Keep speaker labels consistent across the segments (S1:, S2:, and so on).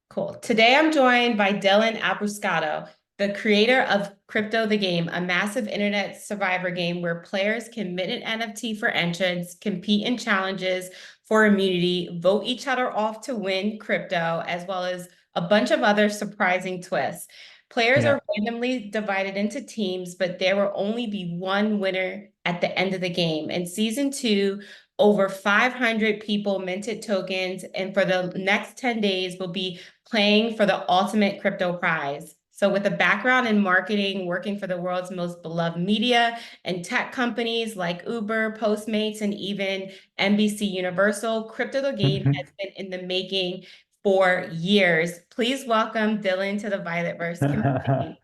S1: Cool. Today I'm joined by Dylan Abruscato, the creator of Crypto the Game, a massive internet survivor game where players can mint an NFT for entrance, compete in challenges for immunity, vote each other off to win crypto, as well as a bunch of other surprising twists. Players
S2: Yeah.
S1: are randomly divided into teams, but there will only be one winner at the end of the game. In season two, over 500 people minted tokens, and for the next 10 days will be playing for the ultimate crypto prize. So, with a background in marketing, working for the world's most beloved media and tech companies like Uber, Postmates, and even NBC Universal, Crypto the Game has been in the making for years. Please welcome Dylan to the Violetverse community.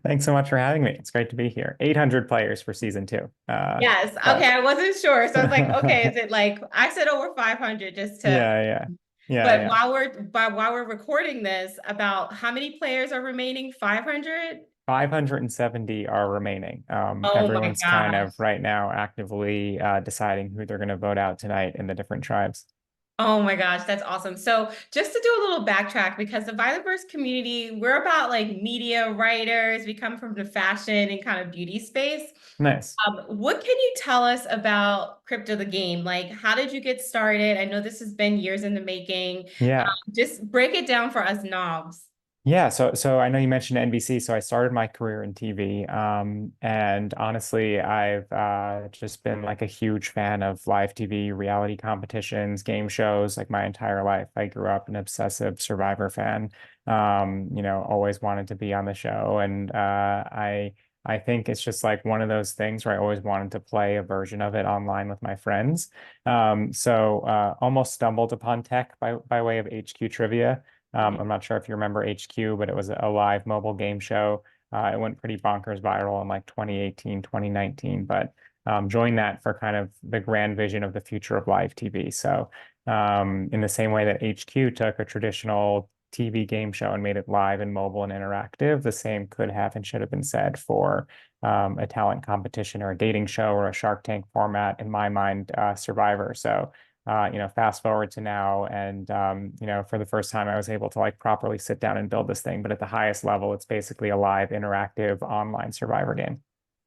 S2: Thanks so much for having me. It's great to be here. 800 players for season two.
S1: Yes. Okay.
S2: But
S1: I wasn't sure. So I was like, okay, is it like I said over 500 just to,
S2: yeah, yeah, yeah,
S1: but
S2: yeah.
S1: while we're recording this, about how many players are remaining? 500?
S2: 570 are remaining.
S1: Oh my
S2: Everyone's kind
S1: gosh.
S2: of right now actively deciding who they're going to vote out tonight in the different tribes.
S1: Oh my gosh, that's awesome. So just to do a little backtrack, because the Violetverse community, we're about like media writers. We come from the fashion and kind of beauty space.
S2: Nice.
S1: What can you tell us about Crypto the Game? Like, how did you get started? I know this has been years in the making.
S2: Yeah.
S1: Just break it down for us knobs.
S2: Yeah, so I know you mentioned NBC, so I started my career in TV, and honestly, I've just been like a huge fan of live TV, reality competitions, game shows, like my entire life. I grew up an obsessive Survivor fan, always wanted to be on the show, and I think it's just like one of those things where I always wanted to play a version of it online with my friends. Almost stumbled upon tech by way of HQ trivia.
S1: Mhm.
S2: I'm not sure if you remember HQ, but it was a live mobile game show. It went pretty bonkers viral in like 2018, 2019, but joined that for kind of the grand vision of the future of live TV. So, in the same way that HQ took a traditional TV game show and made it live and mobile and interactive, the same could have and should have been said for a talent competition or a dating show or a Shark Tank format, in my mind, Survivor. So, fast forward to now, and for the first time, I was able to like properly sit down and build this thing. But at the highest level, it's basically a live, interactive online Survivor game.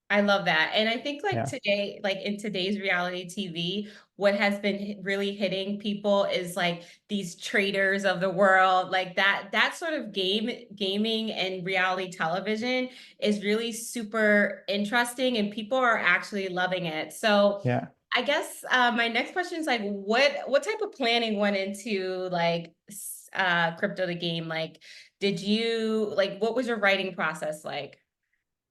S1: I love that. And I think like
S2: Yeah,
S1: today, like in today's reality TV, what has been really hitting people is like these traders of the world, like that sort of gaming and reality television is really super interesting and people are actually loving it. So
S2: yeah.
S1: I guess my next question is like what type of planning went into like crypto the game? Like did you like what was your writing process like?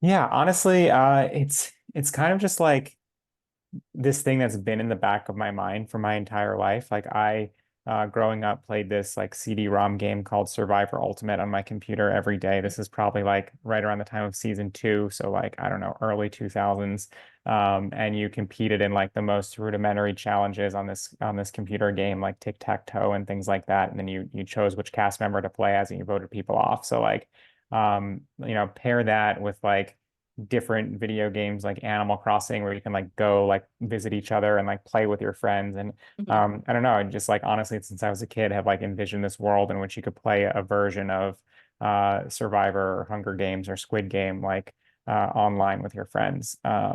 S2: Yeah, honestly, it's kind of just like this thing that's been in the back of my mind for my entire life. Like growing up, played this like CD-ROM game called Survivor Ultimate on my computer every day. This is probably like right around the time of season two, so like I don't know, early 2000s. And you competed in like the most rudimentary challenges on this computer game, like tic-tac-toe and things like that. And then you chose which cast member to play as, and you voted people off. So like, pair that with like different video games like Animal Crossing where you can like go like visit each other and like play with your friends. And
S1: Mhm.
S2: I don't know, I just like honestly since I was a kid have like envisioned this world in which you could play a version of Survivor or Hunger Games or Squid Game like online with your friends. Yeah,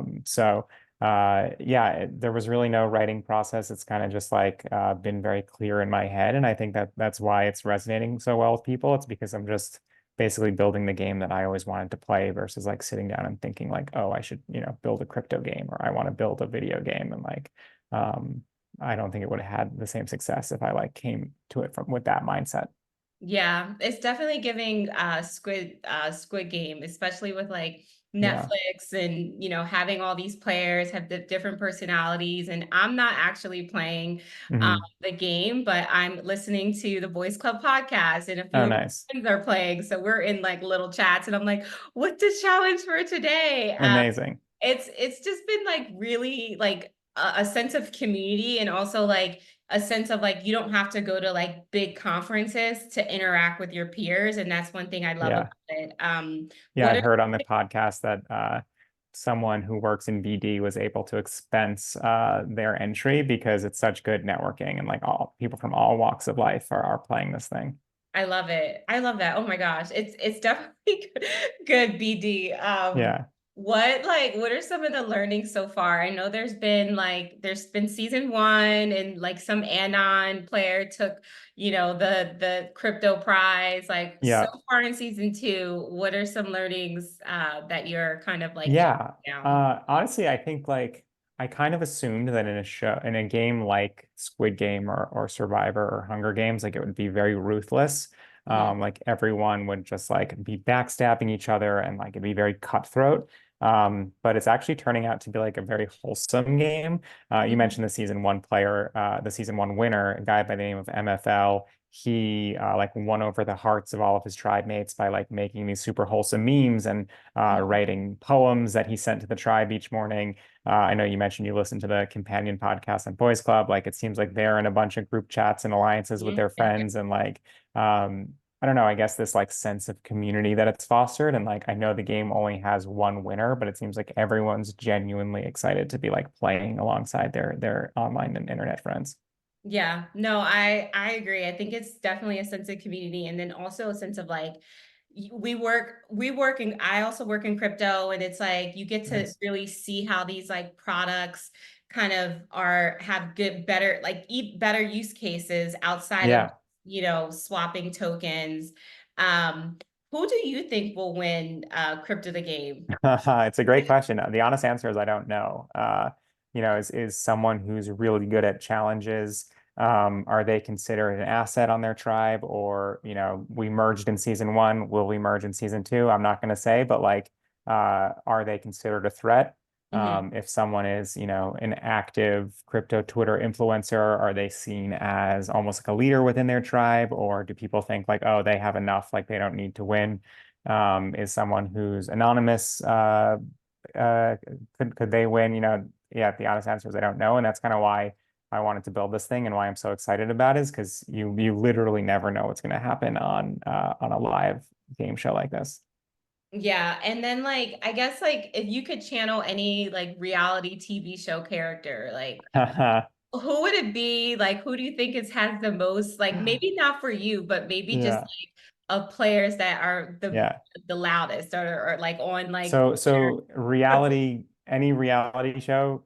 S2: there was really no writing process. It's kind of just like been very clear in my head, and I think that that's why it's resonating so well with people. It's because I'm just basically building the game that I always wanted to play versus like sitting down and thinking like, oh, I should, build a crypto game or I want to build a video game. And like, um, I don't think it would have had the same success if I like came to it from with that mindset.
S1: Yeah, it's definitely giving Squid Game, especially with like
S2: Yeah.
S1: Netflix and having all these players have the different personalities. And I'm not actually playing
S2: Hmm.
S1: the game, but I'm listening to the Boys Club podcast, and a few
S2: Oh,
S1: of my
S2: nice.
S1: friends are playing. So we're in like little chats, and I'm like, "What's the challenge for today?"
S2: Amazing.
S1: It's just been like really like a sense of community and also like a sense of like you don't have to go to like big conferences to interact with your peers, and that's one thing I love about
S2: Yeah.
S1: it.
S2: Yeah,
S1: What
S2: I
S1: are
S2: heard on the podcast that someone who works in BD was able to expense their entry because it's such good networking and like all people from all walks of life are playing this thing.
S1: I love it. I love that. Oh my gosh. It's definitely good BD.
S2: Yeah.
S1: What are some of the learnings so far? I know there's been season one and like some Anon player took, the crypto prize. Like so
S2: Yeah.
S1: far in season two, what are some learnings that you're kind of like
S2: Yeah.
S1: down?
S2: Honestly, I think like I kind of assumed that in a game like Squid Game or Survivor or Hunger Games, like it would be very ruthless.
S1: Mhm.
S2: Like everyone would just like be backstabbing each other and like it'd be very cutthroat. But it's actually turning out to be like a very wholesome game. You
S1: Mhm.
S2: mentioned the season one player, the season one winner, a guy by the name of MFL. He like won over the hearts of all of his tribe mates by like making these super wholesome memes and
S1: Mhm.
S2: writing poems that he sent to the tribe each morning. I know you mentioned you listen to the companion podcast on Boys Club. Like it seems like they're in a bunch of group chats and alliances with
S1: Mhm.
S2: their friends and like I don't know, I guess this like sense of community that it's fostered. And like I know the game only has one winner, but it seems like everyone's genuinely excited to be like playing alongside their online and internet friends.
S1: Yeah, no, I agree. I think it's definitely a sense of community and then also a sense of like we work and I also work in crypto and it's like you get to
S2: Nice.
S1: really see how these like products kind of are have good better like better use cases outside of
S2: Yeah.
S1: swapping tokens. Um who do you think will win crypto the game?
S2: It's a great question. The honest answer is I don't know. Is someone who's really good at challenges, are they considered an asset on their tribe? Or, we merged in season one, will we merge in season two? I'm not going to say, but like, are they considered a threat?
S1: Mhm.
S2: If someone is, an active crypto Twitter influencer, are they seen as almost like a leader within their tribe? Or do people think like, oh, they have enough, like they don't need to win? Is someone who's anonymous. Uh, could they win? Yeah, the honest answer is I don't know, and that's kind of why I wanted to build this thing and why I'm so excited about it is because you literally never know what's going to happen on a live game show like this.
S1: Yeah, and then like I guess like if you could channel any like reality TV show character, like who would it be? Like who do you think has the most like maybe not for you, but maybe just
S2: Yeah,
S1: like of players that are
S2: yeah.
S1: the loudest or like on like
S2: So any reality show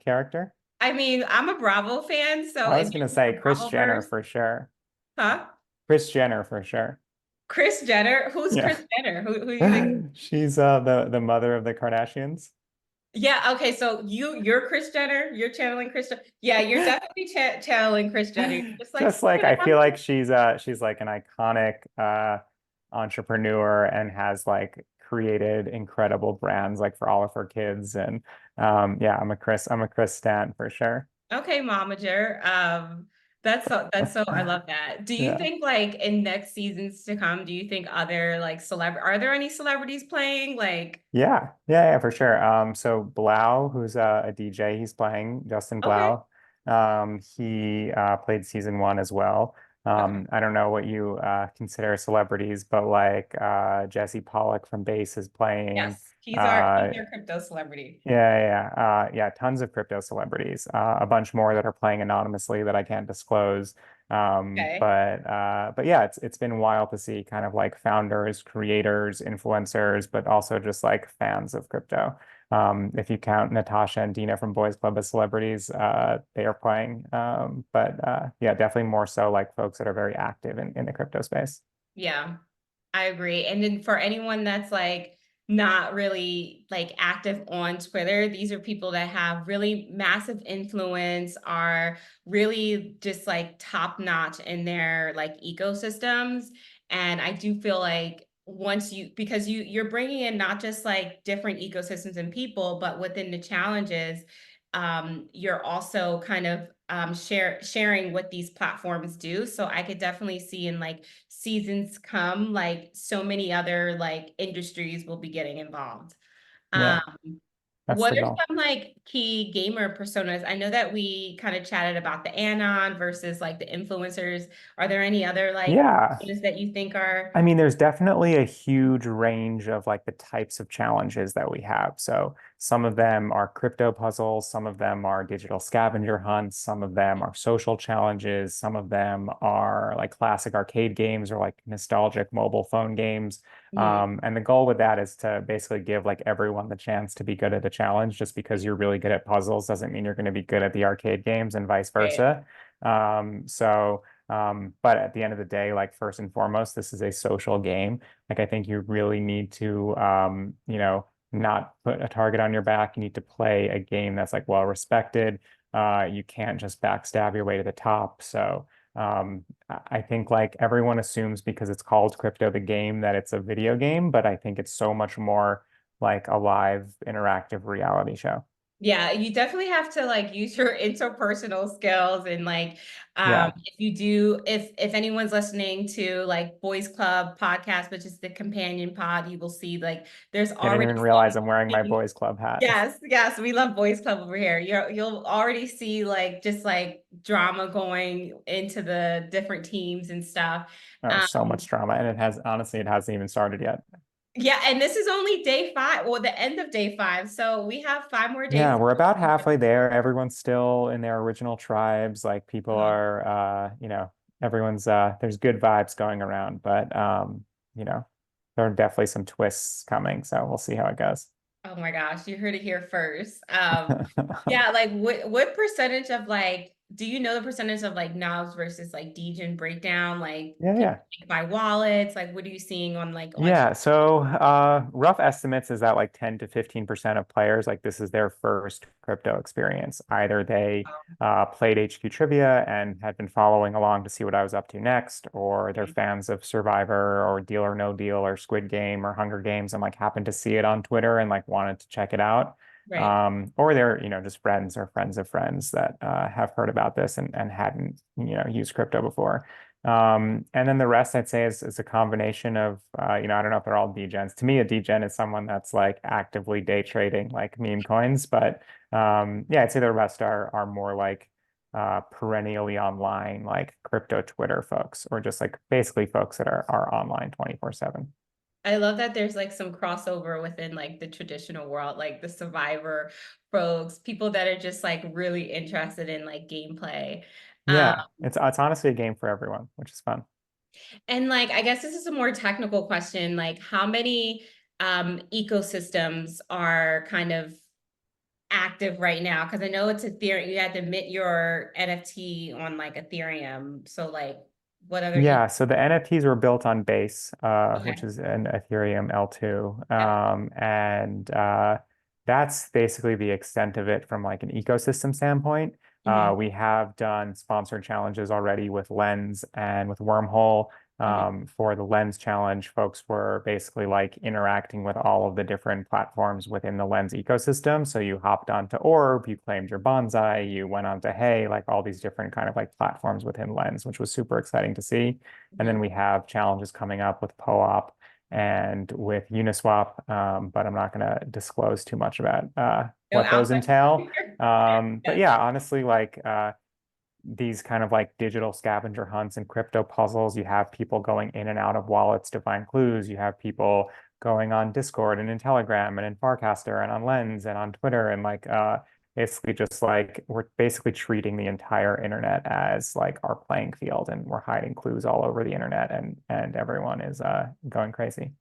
S2: character?
S1: I mean, I'm a Bravo fan, so
S2: I
S1: in
S2: was gonna say
S1: the
S2: Chris Jenner
S1: Bravoverse,
S2: for sure.
S1: huh?
S2: Chris Jenner for sure.
S1: Chris Jenner. Who's
S2: Yeah.
S1: Chris Jenner? Who do you think?
S2: She's the mother of the Kardashians.
S1: Yeah, okay, so you're Chris Jenner, you're channeling Chris Jenner. Yeah, you're definitely channeling Chris Jenner. You're just like,
S2: Just like I feel like she's like an iconic entrepreneur and has like created incredible brands like for all of her kids and yeah, I'm a Chris stan for sure.
S1: okay, momager. That's so I love that. Do you
S2: Yeah.
S1: think like in next seasons to come, do you think other like are there any celebrities playing? Like,
S2: Yeah, for sure. So Blau, who's a DJ, he's playing Justin
S1: okay,
S2: Blau. He played season one as well.
S1: okay.
S2: I don't know what you consider celebrities, but like Jesse Pollock from Base is playing.
S1: Yes, he's
S2: Uh,
S1: our crypto celebrity.
S2: yeah, tons of crypto celebrities. A bunch more that are playing anonymously that I can't disclose.
S1: Okay.
S2: But yeah, it's been wild to see kind of like founders, creators, influencers, but also just like fans of crypto. If you count Natasha and Dina from Boys Club as celebrities, they are playing. But yeah, definitely more so like folks that are very active in the crypto space.
S1: Yeah. I agree. And then for anyone that's like not really like active on Twitter, these are people that have really massive influence, are really just like top notch in their like ecosystems. And I do feel like once because you're bringing in not just like different ecosystems and people, but within the challenges, you're also kind of sharing what these platforms do. So I could definitely see in like seasons come, like so many other like industries will be getting involved. Um,
S2: Yeah. That's
S1: What
S2: the
S1: are
S2: goal.
S1: some like key gamer personas? I know that we kind of chatted about the anon versus like the influencers. Are there any other like
S2: Yeah.
S1: personas that you think are
S2: I mean, there's definitely a huge range of like the types of challenges that we have. So some of them are crypto puzzles, some of them are digital scavenger hunts, some of them are social challenges, some of them are like classic arcade games or like nostalgic mobile phone games.
S1: Mhm.
S2: And the goal with that is to basically give like everyone the chance to be good at a challenge. Just because you're really good at puzzles doesn't mean you're going to be good at the arcade games and vice
S1: Right.
S2: versa. But at the end of the day, like first and foremost, this is a social game. Like I think you really need to, not put a target on your back. You need to play a game that's like well respected. You can't just backstab your way to the top. So I think like everyone assumes because it's called Crypto the Game that it's a video game, but I think it's so much more like a live interactive reality show.
S1: Yeah, you definitely have to like use your interpersonal skills and like
S2: Yeah.
S1: if you do if anyone's listening to like Boys Club podcast, which is the companion pod, you will see like there's
S2: Didn't
S1: already
S2: even realize
S1: some
S2: I'm wearing my
S1: things.
S2: boys club hat.
S1: Yes, yes, we love Boys Club over here. You'll already see like just like drama going into the different teams and stuff.
S2: Oh, so much drama. And it has, honestly, it hasn't even started yet.
S1: Yeah, and this is only day five, or the end of day five. So we have 5 more days.
S2: Yeah, we're about halfway there. Everyone's still in their original tribes. Like people
S1: Uh,
S2: are, everyone's, there's good vibes going around, but, you know, there are definitely some twists coming. So we'll see how it goes.
S1: oh my gosh, you heard it here first. Yeah, like what percentage of like do you know the percentage of like knobs versus like degen breakdown? Like
S2: Yeah,
S1: people
S2: yeah.
S1: buy wallets, like what are you seeing on like on
S2: Yeah, so rough estimates is that like 10 to 15% of players, like this is their first crypto experience. Either they played HQ Trivia and had been following along to see what I was up to next, or they're fans of Survivor or Deal or No Deal or Squid Game or Hunger Games and like happened to see it on Twitter and like wanted to check it out.
S1: right?
S2: Or they're, just friends or friends of friends that have heard about this and hadn't, used crypto before. And then the rest I'd say is a combination of, I don't know if they're all degens. To me, a degen is someone that's like actively day trading like meme coins. But yeah, I'd say the rest are more like perennially online, like crypto Twitter folks, or just like basically folks that are online 24/7.
S1: I love that there's like some crossover within like the traditional world, like the survivor folks, people that are just like really interested in like gameplay. Um,
S2: Yeah, it's honestly a game for everyone, which is fun.
S1: and like I guess this is a more technical question, like how many ecosystems are kind of active right now? Because I know it's Ethereum, you had to mint your NFT on like Ethereum. So like what other
S2: Yeah, so the NFTs were built on Base, which
S1: okay.
S2: is an Ethereum L2.
S1: Yep.
S2: That's basically the extent of it from like an ecosystem standpoint.
S1: Hmm.
S2: We have done sponsored challenges already with Lens and with Wormhole.
S1: Hmm.
S2: For the Lens challenge, folks were basically like interacting with all of the different platforms within the Lens ecosystem. So you hopped onto Orb, you claimed your bonsai, you went on to Hey, like all these different kind of like platforms within Lens, which was super exciting to see. And then
S1: Hmm.
S2: we have challenges coming up with POOP and with Uniswap, but I'm not going to disclose too much about
S1: No
S2: what those
S1: alpha.
S2: entail. But
S1: Yes.
S2: yeah, honestly, like these kind of like digital scavenger hunts and crypto puzzles. You have people going in and out of wallets to find clues. You have people going on Discord and in Telegram and in Farcaster and on Lens and on Twitter and like basically just like we're basically treating the entire internet as like our playing field and we're hiding clues all over the internet and everyone is going crazy.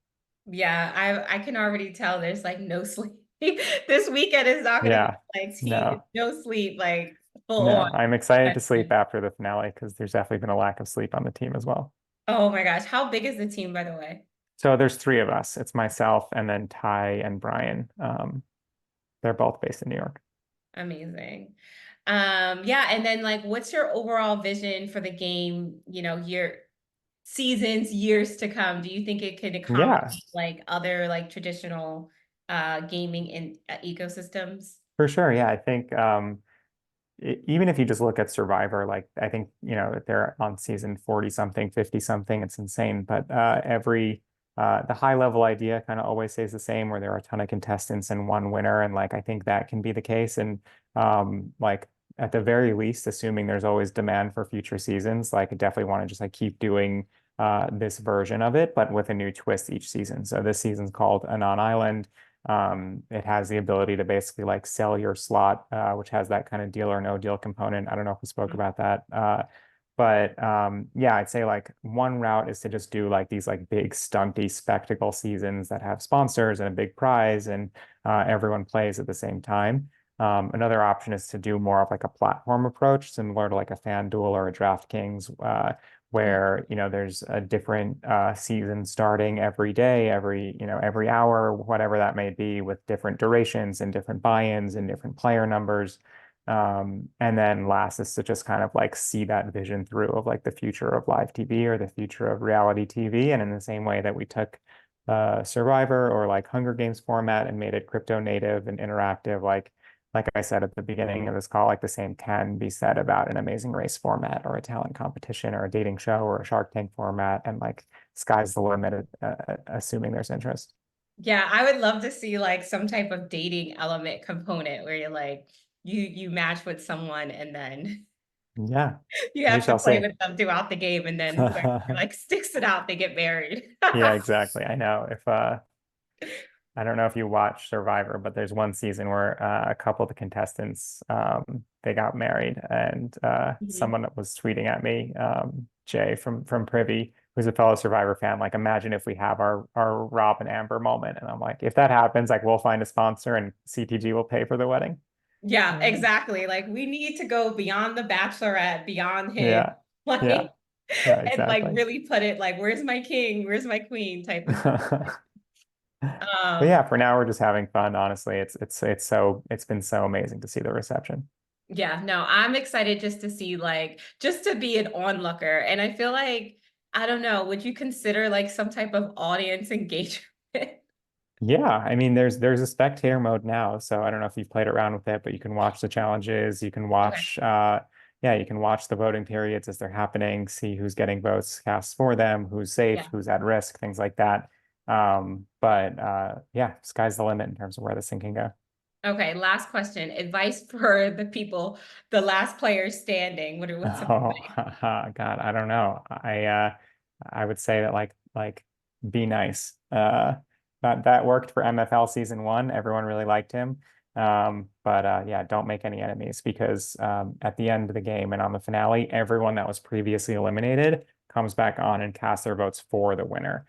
S1: Yeah, I can already tell there's like no sleep. This weekend is not gonna be
S2: Yeah.
S1: like tea,
S2: No.
S1: no sleep, like full on.
S2: No. I'm excited to sleep after the finale because there's definitely been a lack of sleep on the team as well.
S1: Oh my gosh, how big is the team, by the way?
S2: So there's three of us. It's myself and then Ty and Brian. They're both based in New York.
S1: Amazing. Yeah, and then like what's your overall vision for the game, year seasons, years to come? Do you think it could
S2: Yeah,
S1: accommodate like other like traditional gaming in ecosystems?
S2: for sure. Yeah, I think even if you just look at Survivor, like I think, they're on season 40 something, 50 something, it's insane. But every the high level idea kind of always stays the same, where there are a ton of contestants and one winner, and like I think that can be the case. And like at the very least, assuming there's always demand for future seasons, like I definitely want to just like keep doing this version of it, but with a new twist each season. So this season's called Anon Island. It has the ability to basically like sell your slot, which has that kind of deal or no deal component. I don't know if we spoke about that. But yeah, I'd say like one route is to just do like these like big stunty spectacle seasons that have sponsors and a big prize and everyone plays at the same time. Another option is to do more of like a platform approach, similar to like a FanDuel or a DraftKings, where there's a different season starting every day, every hour, whatever that may be, with different durations and different buy-ins and different player numbers. And then last is to just kind of like see that vision through of like the future of live TV or the future of reality TV. And in the same way that we took Survivor or like Hunger Games format and made it crypto native and interactive, like I said at the beginning of this call, like the same can be said about an Amazing Race format or a talent competition or a dating show or a Shark Tank format. And like sky's the limit, assuming there's interest.
S1: Yeah, I would love to see like some type of dating element component where you're like you match with someone and then
S2: Yeah,
S1: you
S2: we
S1: have to
S2: shall
S1: play
S2: see.
S1: with them throughout the game and then whoever like sticks it out, they get married.
S2: Yeah, exactly. I know. If I don't know if you watch Survivor, but there's one season where a couple of the contestants they got married, and
S1: Mhm.
S2: someone was tweeting at me, Jay from Privy, who's a fellow Survivor fan, like imagine if we have our Rob and Amber moment, and I'm like, if that happens, like we'll find a sponsor and CTG will pay for the wedding.
S1: Yeah,
S2: Uh,
S1: exactly. Like we need to go beyond the bachelorette, beyond him,
S2: yeah, yeah,
S1: like
S2: yeah,
S1: and like
S2: exactly.
S1: really put it like, where's my king? Where's my queen type of
S2: But yeah,
S1: um
S2: for now we're just having fun. Honestly, it's been so amazing to see the reception.
S1: yeah, no, I'm excited just to see like just to be an onlooker. And I feel like, I don't know, would you consider like some type of audience engagement?
S2: Yeah, I mean, there's a spectator mode now, so I don't know if you've played around with it, but you can watch the challenges, you can
S1: Okay.
S2: watch yeah, you can watch the voting periods as they're happening, see who's getting votes cast for them, who's safe,
S1: Yeah.
S2: who's at risk, things like that. But yeah, sky's the limit in terms of where this thing can go.
S1: Okay, last question. Advice for the people, the last players standing. What's some
S2: Oh,
S1: advice?
S2: God, I don't know. I would say that like be nice. That worked for MFL season one. Everyone really liked him. But yeah, don't make any enemies because at the end of the game and on the finale, everyone that was previously eliminated comes back on and casts their votes for the winner.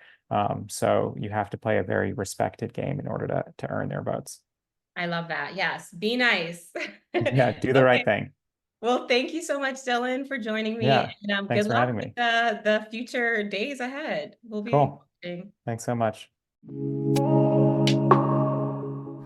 S2: So you have to play a very respected game in order to earn their votes.
S1: I love that. Yes, be nice.
S2: Yeah, do the right
S1: Okay.
S2: thing.
S1: Well, thank you so much, Dylan, for joining me.
S2: Yeah,
S1: And
S2: thanks
S1: good
S2: for
S1: luck
S2: having
S1: with
S2: me.
S1: the future days ahead. We'll be
S2: Cool.
S1: watching.
S2: Thanks so much.